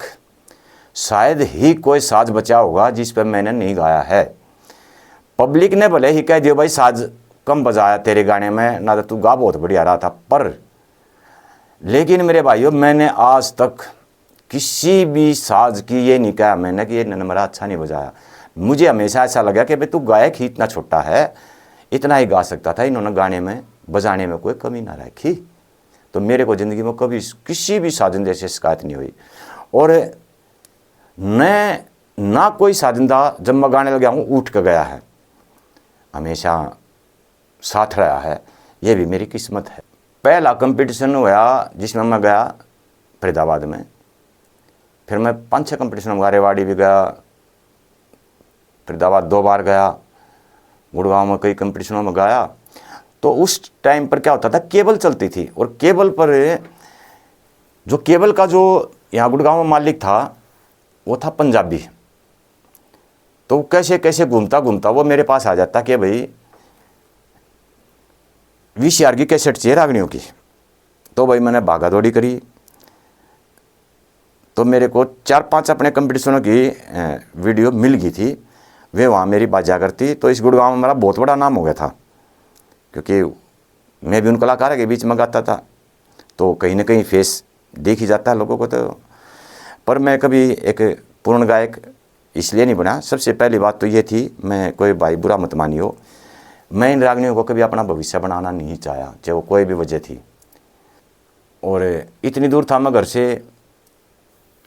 शायद ही कोई साज बचा होगा जिस पर मैंने नहीं गाया है। पब्लिक ने भले ही कह दिया भाई साज कम बजाया तेरे गाने में, ना तो तू गा बहुत बढ़िया रहा था, पर लेकिन मेरे भाइयों मैंने आज तक किसी भी साज की ये नहीं कहा मैंने कि ये नंबरा अच्छा नहीं बजाया। मुझे हमेशा ऐसा लगा कि भाई तू गायक ही इतना छोटा है, इतना ही गा सकता था, इन्होंने गाने में बजाने में कोई कमी ना रखी। तो मेरे को ज़िंदगी में कभी किसी भी साजन जैसे शिकायत नहीं हुई। और मैं ना कोई साजिंदा जब मैं गाने लगा हूँ उठ कर गया है, हमेशा साथ रहा है, ये भी मेरी किस्मत है। पहला कंपटीशन हुआ जिसमें मैं गया फरीदाबाद में, फिर मैं 5-6 कंपटीशन में रेवाड़ी भी गया, फरीदाबाद 2 बार गया, गुड़गांव में कई कंपटीशनों में गया। तो उस टाइम पर क्या होता था, केबल चलती थी, और केबल पर जो केबल का जो यहाँ गुड़गांव में मालिक था वो था पंजाबी। तो कैसे कैसे घूमता घूमता वो मेरे पास आ जाता कि भाई VCR की कैसेट चाहिए रागनियों की। तो भाई मैंने भागा दौड़ी करी, तो मेरे को 4-5 अपने कंपटीशनों की वीडियो मिल गई थी, वे वहाँ मेरी बाजा करती। तो इस गुड़गांव में मेरा बहुत बड़ा नाम हो गया था, क्योंकि मैं भी उन कलाकारों के बीच में गाता था, तो कहीं ना कहीं फेस देख ही जाता है लोगों को। तो पर मैं कभी एक पूर्ण गायक इसलिए नहीं बना। सबसे पहली बात तो ये थी, मैं कोई भाई बुरा मत मानियो, मैं इन रागनियों को कभी अपना भविष्य बनाना नहीं चाहा, चाहे वो कोई भी वजह थी। और इतनी दूर था मैं घर से,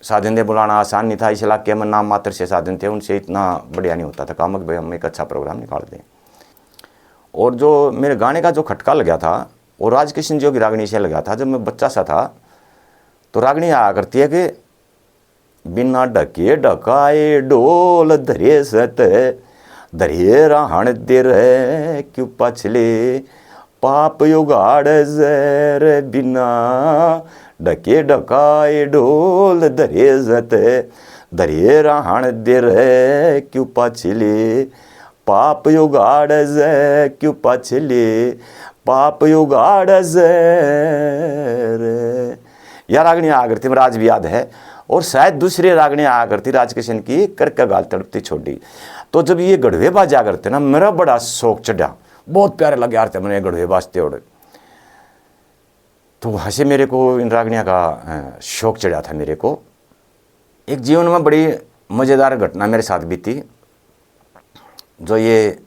साधन दे बुलाना आसान नहीं था। इस इलाके में नाम मात्र से साधन थे, उनसे इतना बढ़िया नहीं होता था काम कि भाई हम एक अच्छा प्रोग्राम निकाल दें। और जो मेरे गाने का जो खटका लगा था वो राजकिशन जी की रागनी से लगा था। जब मैं बच्चा सा था तो रागनी आया करती है कि बिना ढके ढकाए डोल धरे सत धरे राहण दे रहे क्यों पछले पाप युगाड़ जर बिना ढके ढकाए डोल धरे सत धरे राहण दे रहे क्यों पछले पाप युगाड़ जर क्यों पछले पाप युगाड़ जर। यह रागनी आया करती मेरा आज भी याद है। और शायद दूसरी रागनी आया करती राजकिशन की करके गाल तड़पती छोड़ी। तो जब ये गढ़वे बाजा करते ना, मेरा बड़ा शौक चढ़ा, बहुत प्यारे लगे यार थे मैंने गढ़वे बाजते। और तो वहाँ से मेरे को इन रागनियाँ का शौक चढ़ा था मेरे को। एक जीवन में बड़ी मज़ेदार घटना मेरे साथ बीती। जो ये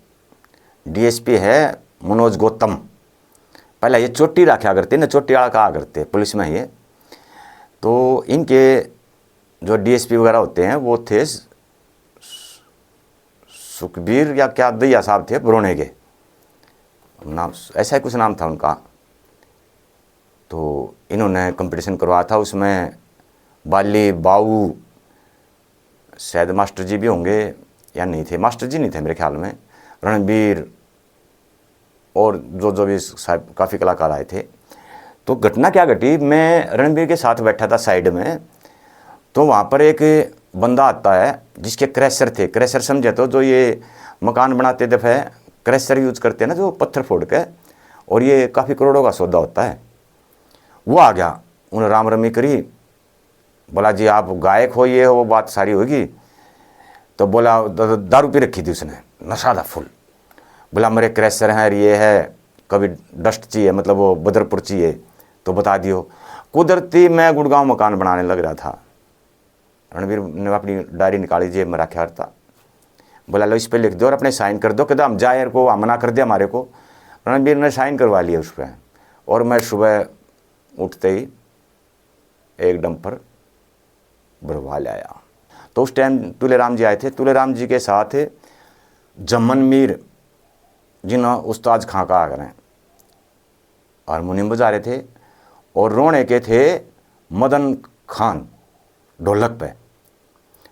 DSP है मनोज गौतम, पहले ये चोटी रखा करते ना, चोटी वाला कहा करते पुलिस में ये। तो इनके जो DSP वगैरह होते हैं वो थे सुखबीर या क्या दैया साहब थे बरोने के नाम, ऐसा ही कुछ नाम था उनका। तो इन्होंने कंपटीशन करवाया था, उसमें बाली बाऊ शायद मास्टर जी भी होंगे या नहीं थे, मास्टर जी नहीं थे मेरे ख्याल में, रणबीर और जो भी साहब काफ़ी कलाकार आए थे। तो घटना क्या घटी, मैं रणबीर के साथ बैठा था साइड में। तो वहाँ पर एक बंदा आता है जिसके क्रैशर थे, क्रैशर समझे तो जो ये मकान बनाते दफ़े क्रैशर यूज करते हैं ना, जो पत्थर फोड़ के, और ये काफ़ी करोड़ों का सौदा होता है। वो आ गया, उन्हें राम रमी करी, बोला जी आप गायक हो, ये हो वो बात सारी होगी। तो बोला दारू पी रखी थी उसने, नशा था फुल। बोला मेरे क्रैशर हैं, ये है, कभी डस्ट चाहिए, मतलब वो बदरपुर चाहिए तो बता दियो। कुदरती मैं गुड़गांव मकान बनाने लग रहा था। रणबीर ने अपनी डायरी निकाली, जेब में रखा था। बोला लो इस पर लिख दो और अपने साइन कर दो, कहता हम जाए को मना कर दिया हमारे को। रणबीर ने साइन करवा लिया उस पर। और मैं सुबह उठते ही एक डंपर भरवा लाया। तो उस टाइम तुलेराम जी आए थे, तुलेराम जी के साथ जमन मीर जिन्हें उस्ताद खां का आ करें हारमोनियम बजा रहे थे, और रोने के थे मदन खान ढोलक पे।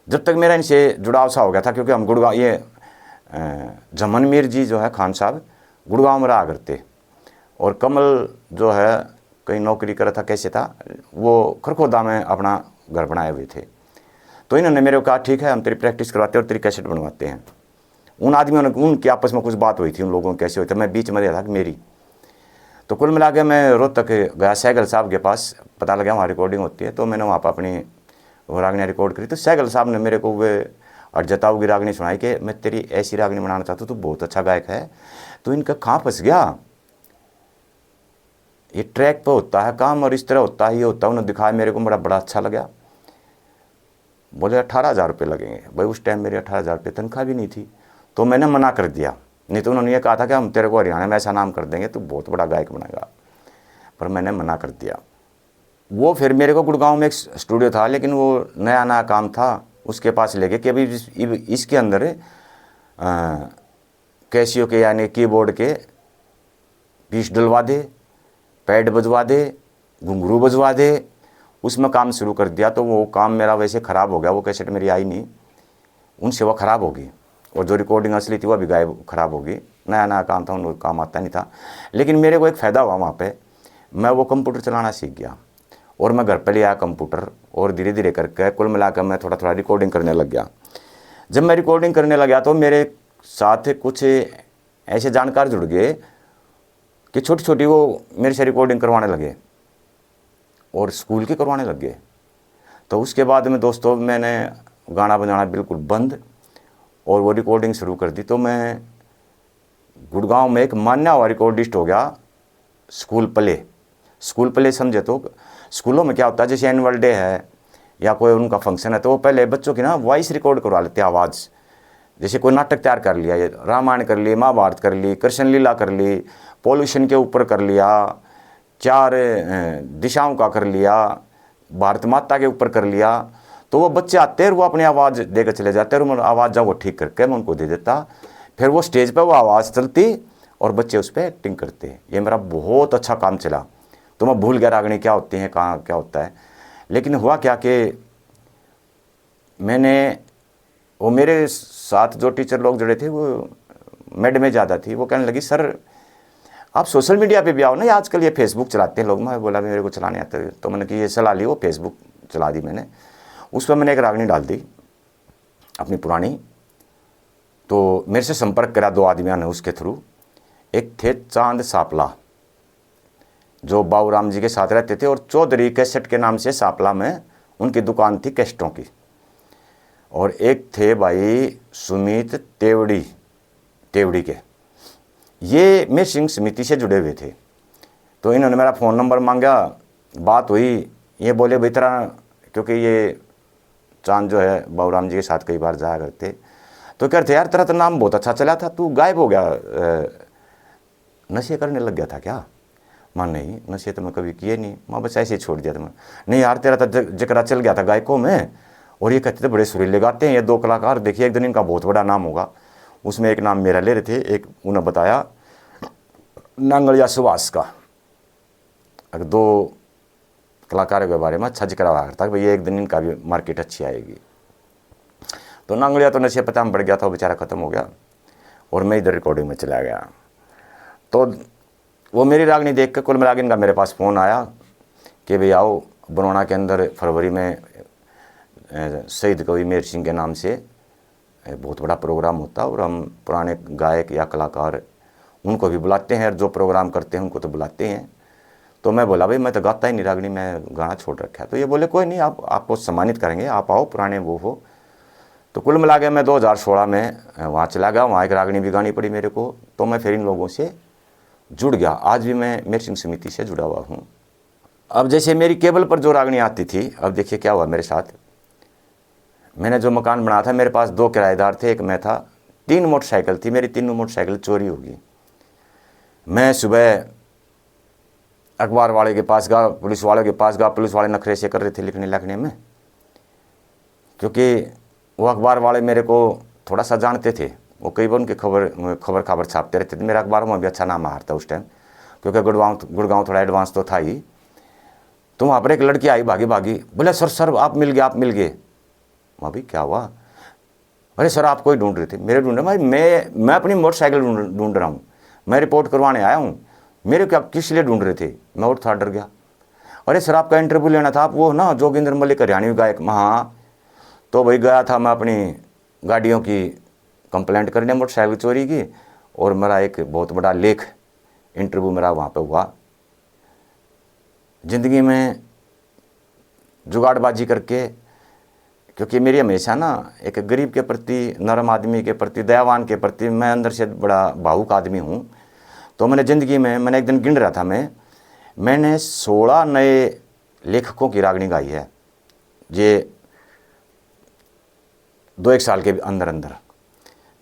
जब तक मेरा इनसे जुड़ाव सा हो गया था, क्योंकि हम गुड़गांव, ये जमन मीर जी जो है खान साहब गुड़गांव में रहा करते, और कमल जो है कहीं नौकरी कर था, कैसे था वो खरखोदा में अपना घर बनाए हुए थे। तो इन्होंने मेरे को कहा ठीक है हम तेरी प्रैक्टिस करवाते हैं और तेरी कैसेट बनवाते हैं। उन आदमियों ने, उनके आपस में कुछ बात हुई थी, उन लोगों को कैसे हुई थी, मैं बीच में रहा था कि मेरी। तो कुल मिला के मैं रोहतक गया सैगल साहब के पास, पता लगा वहाँ रिकॉर्डिंग होती है। तो मैंने वहाँ पर अपनी वो रागनी रिकॉर्ड करी। तो सहगल साहब ने मेरे को वे और जताऊ की रागनी सुनाई कि मैं तेरी ऐसी रागनी बनाना चाहता हूँ, तू बहुत अच्छा गायक है, तो इनका कहाँ फंस गया, ये ट्रैक पे होता है काम और इस तरह होता है, ये होता है। उन्होंने दिखाया मेरे को, बड़ा अच्छा लगा। बोले 18,000 रुपये लगेंगे। भाई उस टाइम मेरी 18,000 रुपये तनख्वाह भी नहीं थी, तो मैंने मना कर दिया। नहीं तो उन्होंने ये कहा था कि हम तेरे को हरियाणा में ऐसा नाम कर देंगे, तू बहुत बड़ा गायक बनेगा, पर मैंने मना कर दिया। वो फिर मेरे को गुड़गांव में एक स्टूडियो था, लेकिन वो नया नया काम था, उसके पास लेके कि अभी इसके अंदर कैसियो के यानी कीबोर्ड के पीस डलवा दे, पैड बजवा दे, घुंघरू बजवा दे, उसमें काम शुरू कर दिया। तो वो काम मेरा वैसे ख़राब हो गया, वो कैसेट मेरी आई नहीं, उनसे वो ख़राब होगी, और जो रिकॉर्डिंग असली थी वो भी गायब ख़राब होगी। नया नया काम था, उनको काम आता नहीं था। लेकिन मेरे को एक फ़ायदा हुआ वहाँ पे, मैं वो कंप्यूटर चलाना सीख गया और मैं घर पे ले आया कंप्यूटर, और धीरे धीरे करके कुल मिलाकर मैं थोड़ा थोड़ा रिकॉर्डिंग करने लग गया। जब मैं रिकॉर्डिंग करने लग गया तो मेरे साथ कुछ ऐसे जानकार जुड़ गए कि छोटी छोटी वो मेरे से रिकॉर्डिंग करवाने लगे और स्कूल के करवाने लग गए। तो उसके बाद में दोस्तों मैंने गाना बजाना बिल्कुल बंद और वो रिकॉर्डिंग शुरू कर दी। तो मैं गुड़गांव में एक मान्य हुआ रिकॉर्डिस्ट हो गया। स्कूल प्ले समझे तो स्कूलों में क्या होता है, जैसे एनुअल डे है या कोई उनका फंक्शन है, तो वो पहले बच्चों की ना वॉइस रिकॉर्ड करवा लेते हैं, आवाज़। जैसे कोई नाटक तैयार कर लिया, ये रामायण कर ली, महाभारत कर ली, कृष्ण लीला कर ली, पॉल्यूशन के ऊपर कर लिया, 4 दिशाओं का कर लिया, भारत माता के ऊपर कर लिया। तो वो बच्चे आते हैं और वो अपनी आवाज़ देकर चले जाते हैं, और आवाज़ जब वो ठीक करके मैं उनको दे देता, फिर वो स्टेज पर वो आवाज़ चलती और बच्चे उस पर एक्टिंग करते। ये मेरा बहुत अच्छा काम चला। तो मैं भूल गया रागनी क्या होती हैं, कहाँ क्या होता है। लेकिन हुआ क्या कि मैंने वो मेरे साथ जो टीचर लोग जुड़े थे, वो मैडमें ज़्यादा थी, वो कहने लगी सर आप सोशल मीडिया पे भी आओ ना, आजकल ये फेसबुक चलाते हैं लोग। मैं बोला मेरे को चलाने आता है, तो मैंने कि ये चला ली, वो फेसबुक चला दी मैंने। उस पर मैंने एक रागनी डाल दी अपनी पुरानी। तो मेरे से संपर्क करा 2 आदमियों ने उसके थ्रू। एक थे चांद सापला, जो बाबू राम जी के साथ रहते थे, और चौधरी कैसेट के नाम से सापला में उनकी दुकान थी कैसेटों की। और एक थे भाई सुमित तेवड़ी के, ये मिक्सिंग समिति से जुड़े हुए थे। तो इन्होंने मेरा फ़ोन नंबर मांगा, बात हुई, ये बोले भाई तेरा, क्योंकि ये चांद जो है बाबू राम जी के साथ कई बार जाया करते, तो कहते यार तेरा तो नाम बहुत अच्छा चला था, तू गायब हो गया, नशे करने लग गया था क्या? मां नहीं, नशे तो मैं कभी किए नहीं, माँ बस ऐसे ही छोड़ दिया था मैं। नहीं यार तेरा तो जिक्र चल गया था गायकों में, और ये कहते थे बड़े सुरीले गाते हैं ये 2 कलाकार, देखिए एक दिन इनका बहुत बड़ा नाम होगा। उसमें एक नाम मेरा ले रहे थे, एक उन्हें बताया नांगलिया सुभाष का। अगर 2 कलाकारों के बारे में अच्छा जिक्र हुआ करता कि भाई एक दिन इनका भी मार्केट अच्छी आएगी। तो नांगलिया तो नशे पता में बढ़ गया था, वो बेचारा ख़त्म हो गया, और मैं इधर रिकॉर्डिंग में चला गया। तो वो मेरी रागनी देख कर कुल मिला के इनका मेरे पास फ़ोन आया कि भाई आओ, बरौना के अंदर फरवरी में शहीद कवि मेहर सिंह के नाम से बहुत बड़ा प्रोग्राम होता है, और हम पुराने गायक या कलाकार उनको भी बुलाते हैं, और जो प्रोग्राम करते हैं उनको तो बुलाते हैं। तो मैं बोला भाई मैं तो गाता ही नहीं रागनी, मैं गाना छोड़ रखा है। तो ये बोले कोई नहीं, आपको सम्मानित करेंगे, आप आओ, पुराने वो हो। तो कुल मिला के मैं 2016 में वहाँ चला गया, वहाँ एक रागनी भी गानी पड़ी मेरे को। तो मैं फिर इन लोगों से जुड़ गया, आज भी मैं मिक्सिंग समिति से जुड़ा हुआ हूँ। अब जैसे मेरी केबल पर जो रागनी आती थी, अब देखिए क्या हुआ मेरे साथ। मैंने जो मकान बनाया था, मेरे पास 2 किराएदार थे, एक मैं था, 3 मोटरसाइकिल थी, मेरी तीनों मोटरसाइकिल चोरी होगी। मैं सुबह अखबार वाले के पास गया, पुलिस वाले के पास गया, पुलिस वाले नखरे से कर रहे थे लिखने लिखने में, क्योंकि वो अखबार वाले मेरे को थोड़ा सा जानते थे, वो कई बार उनकी खबर छापते रहते थे। मेरा अखबार में भी अच्छा नाम आ रहा था उस टाइम, क्योंकि गुड़गांव थोड़ा एडवांस तो था ही। तो वहाँ पर एक लड़की आई भागी बोले सर आप मिल गए। वहाँ भी क्या हुआ? अरे सर आप कोई ढूंढ रहे थे? मेरे ढूंढ रहे भाई, मैं अपनी मोटरसाइकिल ढूंढ रहा हूँ, मैं रिपोर्ट करवाने आया हूँ, मेरे क्या किस लिए ढूंढ रहे थे? मैं और था डर गया। अरे सर आपका इंटरव्यू लेना था, आप वो ना जोगिंदर मलिक हरियाणवी गायक। हाँ, तो भाई गया था मैं अपनी गाड़ियों की कंप्लेंट करने मोटरसाइकिल चोरी की, और मेरा एक बहुत बड़ा लेख इंटरव्यू मेरा वहाँ पे हुआ। ज़िंदगी में जुगाड़बाजी करके क्योंकि मेरी हमेशा ना एक गरीब के प्रति, नरम आदमी के प्रति, दयावान के प्रति, मैं अंदर से बड़ा भावुक आदमी हूँ। तो मैंने ज़िंदगी में, मैंने एक दिन गिन रहा था, मैंने 16 नए लेखकों की रागनी गाई है, ये 2-1 साल के अंदर अंदर,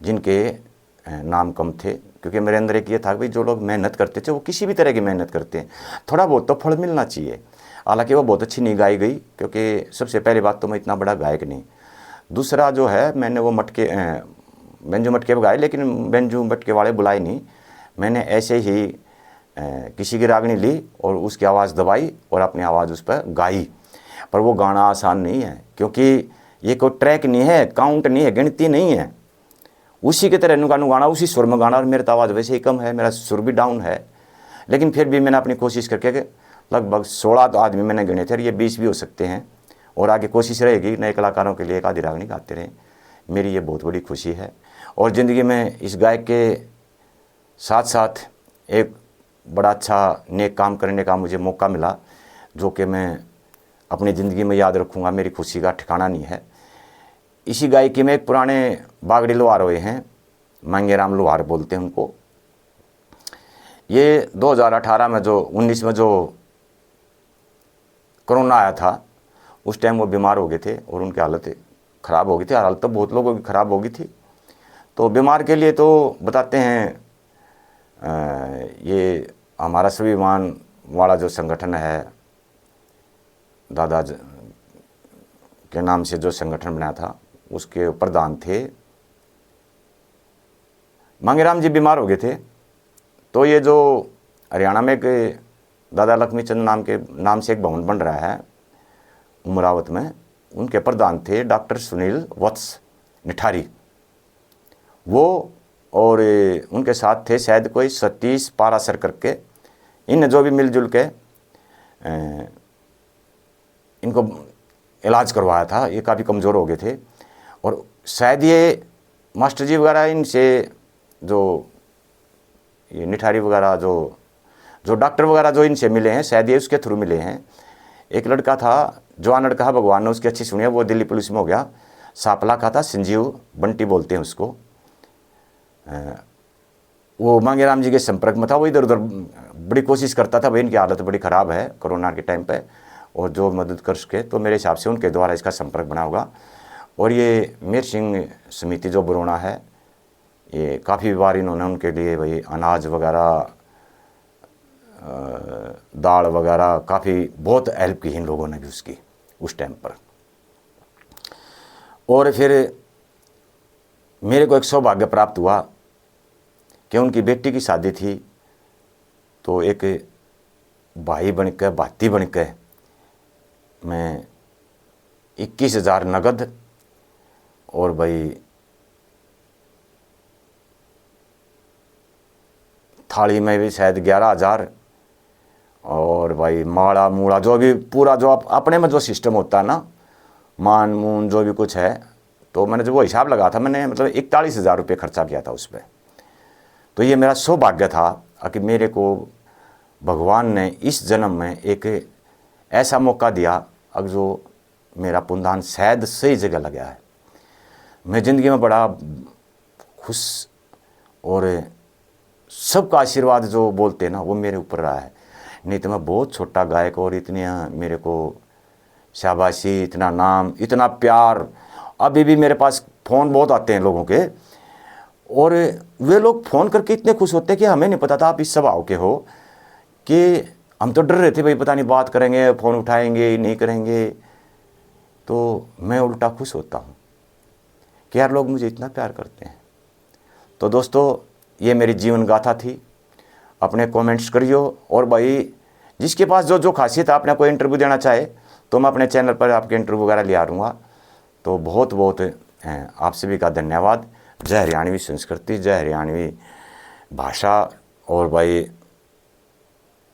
जिनके नाम कम थे। क्योंकि मेरे अंदर एक ये था कि जो लोग मेहनत करते थे, वो किसी भी तरह की मेहनत करते हैं, थोड़ा बहुत तो फल मिलना चाहिए। हालांकि वो बहुत अच्छी नहीं गाई गई, क्योंकि सबसे पहली बात तो मैं इतना बड़ा गायक नहीं। दूसरा जो है, मैंने वो बेंजू मटके गाए, लेकिन बेंजू मटके वाले बुलाए नहीं। मैंने ऐसे ही किसी की रागनी ली और उसकी आवाज़ दबाई और अपनी आवाज़ उस पर गाई। पर वो गाना आसान नहीं है, क्योंकि ये कोई ट्रैक नहीं है, काउंट नहीं है, गिनती नहीं है। उसी के तरह नुगानू गाना, उसी सुर में गाना। और मेरी तो आवाज़ वैसे ही कम है, मेरा सुर भी डाउन है, लेकिन फिर भी मैंने अपनी कोशिश करके लगभग 16 तो आदमी मैंने गिने थे, और ये 20 भी हो सकते हैं। और आगे कोशिश रहेगी नए कलाकारों के लिए एक आधी रागनी गाते रहें। मेरी ये बहुत बड़ी खुशी है। और ज़िंदगी में इस गायक के साथ साथ एक बड़ा अच्छा नेक काम करने का मुझे मौका मिला, जो कि मैं अपनी ज़िंदगी में याद रखूँगा। मेरी खुशी का ठिकाना नहीं है। इसी गायकी में एक पुराने बागड़ी लोहार हुए हैं, मांगेराम लोहार बोलते हैं उनको। ये 2018 में 19 में जो कोरोना आया था, उस टाइम वो बीमार हो गए थे और उनकी हालत ख़राब हो गई थी। हालत तो बहुत लोगों की ख़राब हो गई थी। तो बीमार के लिए तो बताते हैं, ये हमारा स्वाभिमान वाला जो संगठन है, दादा के नाम से जो संगठन बनाया था, उसके प्रधान थे मांगेराम जी। बीमार हो गए थे, तो ये जो हरियाणा में एक दादा लक्ष्मी चंद नाम से एक भवन बन रहा है उमरावत में, उनके प्रधान थे डॉक्टर सुनील वत्स निठारी। वो और उनके साथ थे शायद कोई सतीश पारासर करके। इन जो भी मिलजुल के इनको इलाज करवाया था। ये काफ़ी कमज़ोर हो गए थे, और शायद ये मास्टर जी वगैरह इनसे, जो ये निठारी वगैरह जो डॉक्टर वगैरह जो इनसे मिले हैं, शायद ये उसके थ्रू मिले हैं। एक लड़का था, जवान लड़का, भगवान ने उसकी अच्छी सुनी है, वो दिल्ली पुलिस में हो गया। सापला का था, संजीव बंटी बोलते हैं उसको। वो मांगेराम जी के संपर्क में था। वो इधर उधर बड़ी कोशिश करता था, भाई इनकी हालत बड़ी ख़राब है कोरोना के टाइम पे, और जो मदद कर सके, तो मेरे हिसाब से उनके द्वारा इसका संपर्क बना होगा। और ये मेहर सिंह समिति जो बरोना है, ये काफ़ी बार इन्होंने उनके लिए भाई अनाज वगैरह, दाल वगैरह, काफ़ी बहुत हेल्प की इन लोगों ने भी उसकी उस टाइम पर। और फिर मेरे को एक सौभाग्य प्राप्त हुआ कि उनकी बेटी की शादी थी, तो एक भाई बन के, भाती बन के, मैं 21,000 नगद और भाई थाली में भी शायद 11,000, और भाई माड़ा मूड़ा जो भी पूरा जो अपने में जो सिस्टम होता है ना, मान मून जो भी कुछ है, तो मैंने जो वो हिसाब लगा था, मैंने मतलब 41,000 रुपये खर्चा किया था उस पर। तो ये मेरा सौभाग्य था कि मेरे को भगवान ने इस जन्म में एक ऐसा मौका दिया, अब जो मेरा पुण्यदान शायद सही जगह लगा है। मैं ज़िंदगी में बड़ा खुश, और सबका आशीर्वाद जो बोलते हैं ना, वो मेरे ऊपर रहा है। नहीं तो मैं बहुत छोटा गायक, और इतनी मेरे को शाबाशी, इतना नाम, इतना प्यार। अभी भी मेरे पास फ़ोन बहुत आते हैं लोगों के, और वे लोग फ़ोन करके इतने खुश होते हैं कि हमें नहीं पता था आप इस स्वभाव के हो, कि हम तो डर रहे थे भाई पता नहीं बात करेंगे, फ़ोन उठाएंगे नहीं करेंगे। तो मैं उल्टा खुश होता हूँ कि यार लोग मुझे इतना प्यार करते हैं। तो दोस्तों, ये मेरी जीवन गाथा थी। अपने कमेंट्स करियो, और भाई जिसके पास जो खासियत है, आपने कोई इंटरव्यू देना चाहे तो मैं अपने चैनल पर आपके इंटरव्यू वगैरह ले आ दूँगा। तो बहुत बहुत आप सभी का धन्यवाद। जय हरियाणवी संस्कृति, जय हरियाणवी भाषा, और भाई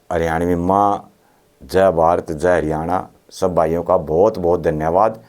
हरियाणवी माँ, जय भारत, जय हरियाणा। सब भाइयों का बहुत बहुत धन्यवाद।